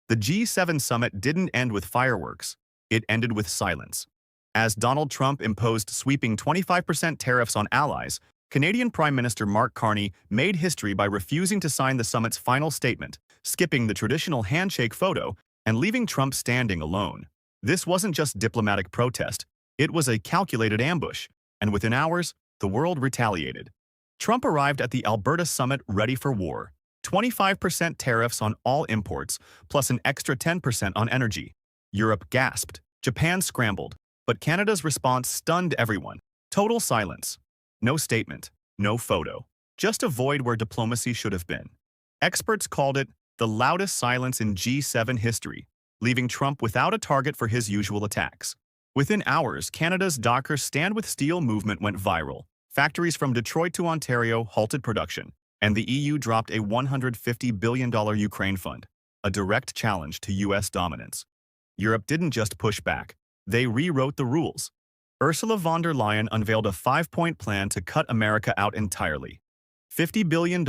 The G7 summit didn't end with fireworks. It ended with silence. As Donald Trump imposed sweeping 25% tariffs on allies, Canadian Prime Minister Mark Carney made history by refusing to sign the summit's final statement, skipping the traditional handshake photo and leaving Trump standing alone. This wasn't just diplomatic protest. It was a calculated ambush, and within hours, the world retaliated. Trump arrived at the Alberta summit ready for war. 25% tariffs on all imports, plus an extra 10% on energy. Europe gasped. Japan scrambled. But Canada's response stunned everyone. Total silence. No statement. No photo. Just a void where diplomacy should have been. Experts called it the loudest silence in G7 history, leaving Trump without a target for his usual attacks. Within hours, Canada's Dockers Stand with Steel movement went viral. Factories from Detroit to Ontario halted production, and the EU dropped a $150 billion Ukraine fund, a direct challenge to US dominance. Europe didn't just push back. They rewrote the rules. Ursula von der Leyen unveiled a 5-point plan to cut America out entirely. $50 billion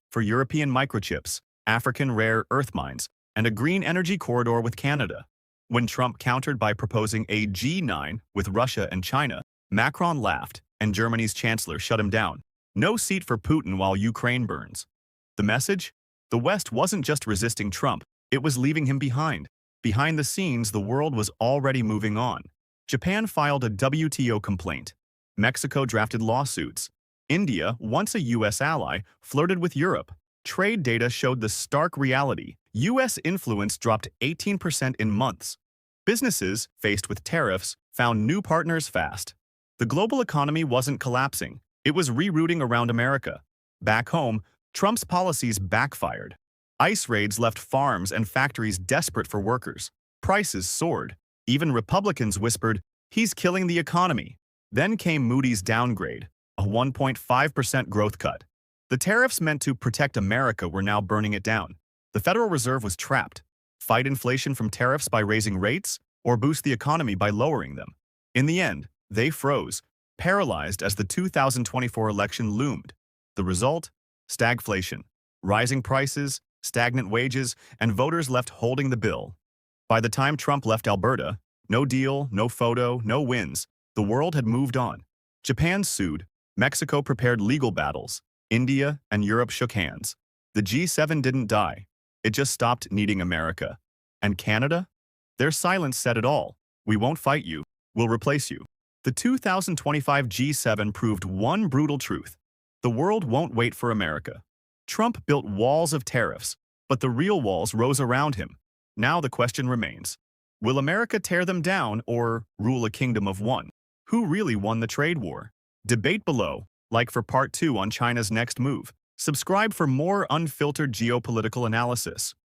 for European microchips, African rare earth mines, and a green energy corridor with Canada. When Trump countered by proposing a G9 with Russia and China, Macron laughed, and Germany's chancellor shut him down. No seat for Putin while Ukraine burns. The message? The West wasn't just resisting Trump, it was leaving him behind. Behind the scenes, the world was already moving on. Japan filed a WTO complaint. Mexico drafted lawsuits. India, once a U.S. ally, flirted with Europe. Trade data showed the stark reality. U.S. influence dropped 18% in months. Businesses, faced with tariffs, found new partners fast. The global economy wasn't collapsing. It was rerouting around America. Back home, Trump's policies backfired. ICE raids left farms and factories desperate for workers. Prices soared. Even Republicans whispered, "He's killing the economy." Then came Moody's downgrade, a 1.5% growth cut. The tariffs meant to protect America were now burning it down. The Federal Reserve was trapped. Fight inflation from tariffs by raising rates, or boost the economy by lowering them. In the end, they froze, paralyzed as the 2024 election loomed. The result? Stagflation. Rising prices, stagnant wages, and voters left holding the bill. By the time Trump left Alberta, no deal, no photo, no wins. The world had moved on. Japan sued. Mexico prepared legal battles. India and Europe shook hands. The G7 didn't die. It just stopped needing America. And Canada? Their silence said it all. We won't fight you. We'll replace you. The 2025 G7 proved one brutal truth. The world won't wait for America. Trump built walls of tariffs, but the real walls rose around him. Now the question remains. Will America tear them down or rule a kingdom of one? Who really won the trade war? Debate below, like for part 2 on China's next move. Subscribe for more unfiltered geopolitical analysis.